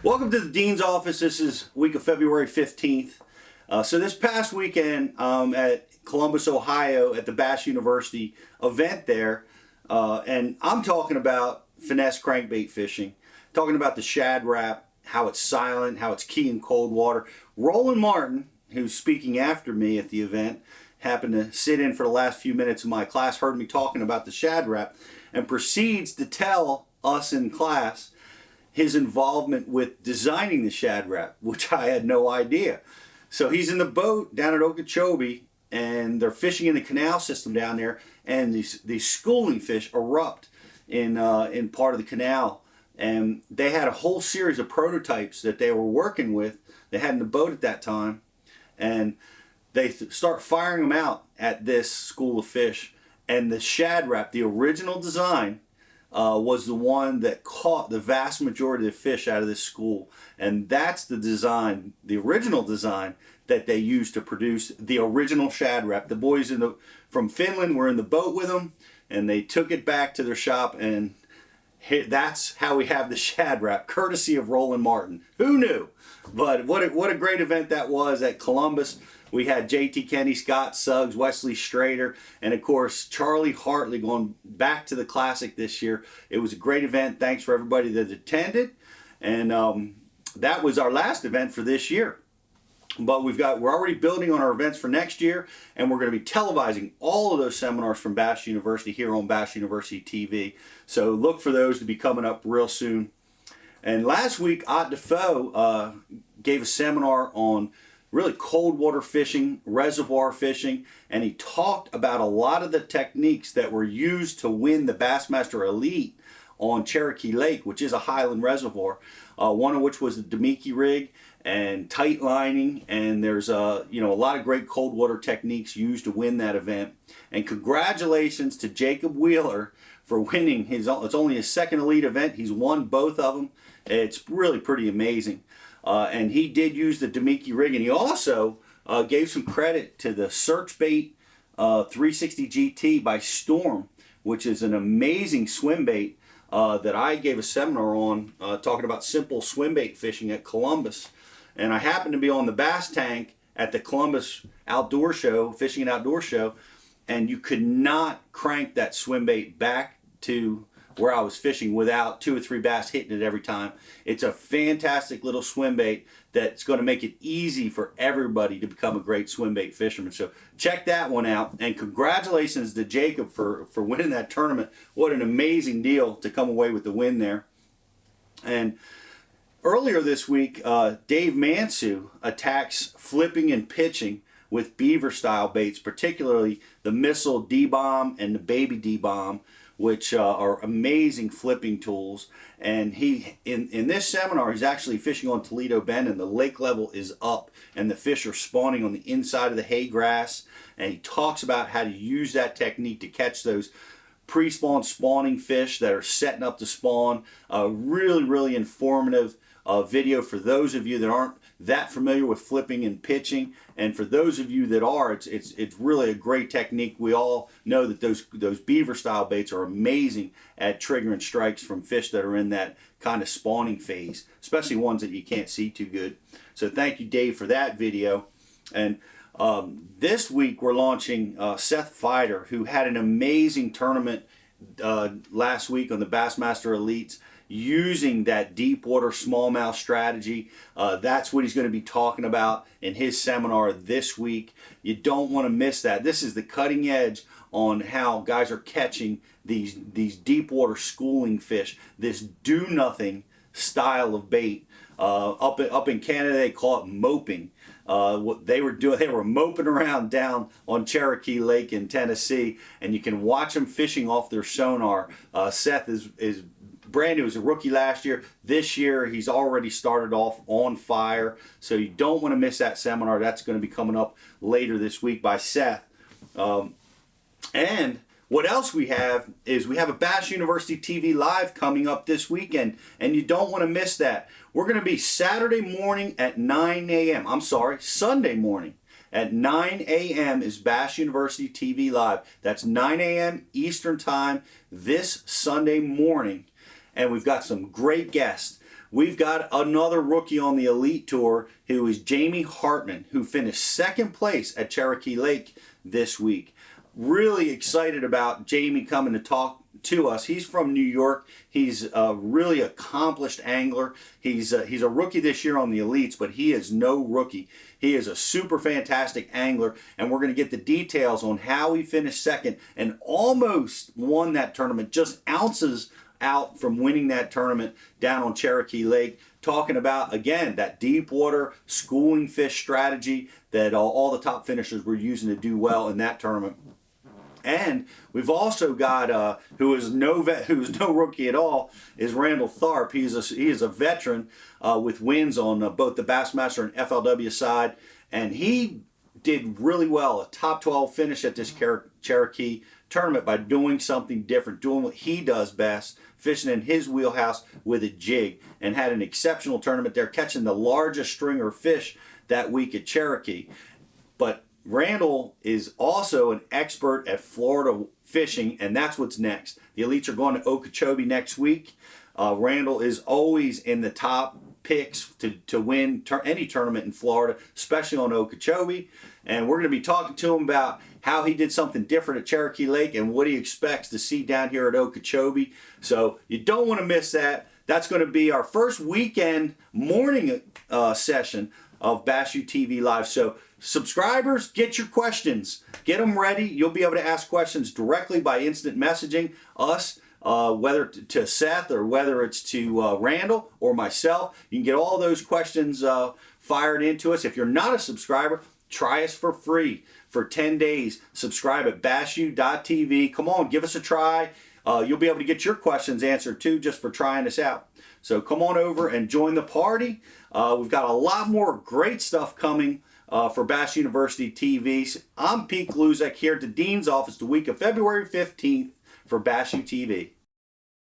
Welcome to the Dean's office. This is week of February 15th. So this past weekend at Columbus, Ohio at the Bass University event there, and I'm talking about finesse crankbait fishing, talking about the shad rap, how it's silent, how it's key in cold water. Roland Martin, who's speaking after me at the event, happened to sit in for the last few minutes of my class, heard me talking about the shad rap, and proceeds to tell us in class his involvement with designing the shad rap, which I had no idea. So he's in the boat down at Okeechobee, and they're fishing in the canal system down there, and these schooling fish erupt in part of the canal. And they had a whole series of prototypes that they were working with. They had in the boat at that time, and they start firing them out at this school of fish. And the shad rap, the original design, was the one that caught the vast majority of the fish out of this school. And that's the design, the original design that they used to produce the original shad rap. The boys from Finland were in the boat with them, and they took it back to their shop, and that's how we have the shad rap, courtesy of Roland Martin. Who knew? But what a great event that was at Columbus. We had J.T. Kenny, Scott Suggs, Wesley Strader, and of course Charlie Hartley going back to the Classic this year. It was a great event. Thanks for everybody that attended. And that was our last event for this year. But we're already building on our events for next year, and we're going to be televising all of those seminars from Bass University here on Bass University TV. So look for those to be coming up real soon. And last week, Ott Defoe gave a seminar on really cold water fishing, reservoir fishing, and he talked about a lot of the techniques that were used to win the Bassmaster Elite on Cherokee Lake, which is a highland reservoir, one of which was the Demeke rig and tight lining, and there's a lot of great cold water techniques used to win that event. And congratulations to Jacob Wheeler for winning it's only his second Elite event. He's won both of them. It's really pretty amazing. And he did use the Demeke rig, and he also gave some credit to the Searchbait 360 GT by Storm, which is an amazing swim bait that I gave a seminar on, talking about simple swim bait fishing at Columbus. And I happened to be on the Bass Tank at the Columbus Outdoor Show, Fishing and Outdoor Show, and you could not crank that swim bait back to where I was fishing without 2 or 3 bass hitting it every time. It's a fantastic little swim bait that's going to make it easy for everybody to become a great swim bait fisherman. So check that one out, and congratulations to Jacob for winning that tournament. What an amazing deal to come away with the win there. And earlier this week, Dave Mansu attacks flipping and pitching with beaver style baits, particularly the Missile D-Bomb and the Baby D-Bomb, which are amazing flipping tools. And he in this seminar, he's actually fishing on Toledo Bend, and the lake level is up, and the fish are spawning on the inside of the hay grass. And he talks about how to use that technique to catch those pre-spawn spawning fish that are setting up to spawn. Really informative video for those of you that aren't that familiar with flipping and pitching, and for those of you that are, it's really a great technique. We all know that those beaver style baits are amazing at triggering strikes from fish that are in that kind of spawning phase, especially ones that you can't see too good. So thank you, Dave, for that video. And this week we're launching Seth Feider, who had an amazing tournament last week on the Bassmaster Elites, using that deep water smallmouth strategy. That's what he's going to be talking about in his seminar this week. You don't want to miss that. This is the cutting edge on how guys are catching these deep water schooling fish, this do nothing style of bait. Up in Canada they call it moping. What they were doing, they were moping around down on Cherokee Lake in Tennessee, and you can watch them fishing off their sonar. Seth is brand new. He was a rookie last year. This year he's already started off on fire, so you don't want to miss that seminar. That's going to be coming up later this week by Seth. And what else we have is we have a Bass University TV Live coming up this weekend, and you don't want to miss that. We're going to be Saturday morning at 9 a.m. I'm sorry, Sunday morning at 9 a.m. is Bass University TV Live. That's 9 a.m. Eastern Time this Sunday morning. And we've got some great guests. we've got another rookie on the Elite Tour who is Jamie Hartman, who finished second place at Cherokee Lake this week. Really excited about Jamie coming to talk to us. He's from New York. He's a really accomplished angler. He's a rookie this year on the Elites, but he is no rookie. He is a super fantastic angler, and we're going to get the details on how he finished second and almost won that tournament, just ounces out from winning that tournament down on Cherokee Lake. Talking about, again, that deep water schooling fish strategy that all the top finishers were using to do well in that tournament. And we've also got who is no rookie at all, is Randall Tharp. He is a veteran with wins on both the Bassmaster and FLW side, and he did really well, a top 12 finish at this Cherokee tournament by doing something different, doing what he does best, fishing in his wheelhouse with a jig, and had an exceptional tournament there, catching the largest stringer fish that week at Cherokee. But Randall is also an expert at Florida fishing, and that's what's next. The Elites are going to Okeechobee next week. Randall is always in the top picks to win any tournament in Florida, especially on Okeechobee. And we're going to be talking to him about how he did something different at Cherokee Lake and what he expects to see down here at Okeechobee. So you don't want to miss that. That's going to be our first weekend morning session of Bass U TV Live. So subscribers, get your questions. Get them ready. You'll be able to ask questions directly by instant messaging us, whether to Seth or whether it's to Randall or myself. You can get all those questions fired into us. If you're not a subscriber, try us for free for 10 days. Subscribe at bassu.tv. Come on, give us a try. You'll be able to get your questions answered too, just for trying us out. So come on over and join the party. We've got a lot more great stuff coming for Bass University TV. I'm Pete Gluzek here at the Dean's office the week of February 15th for Bass U TV.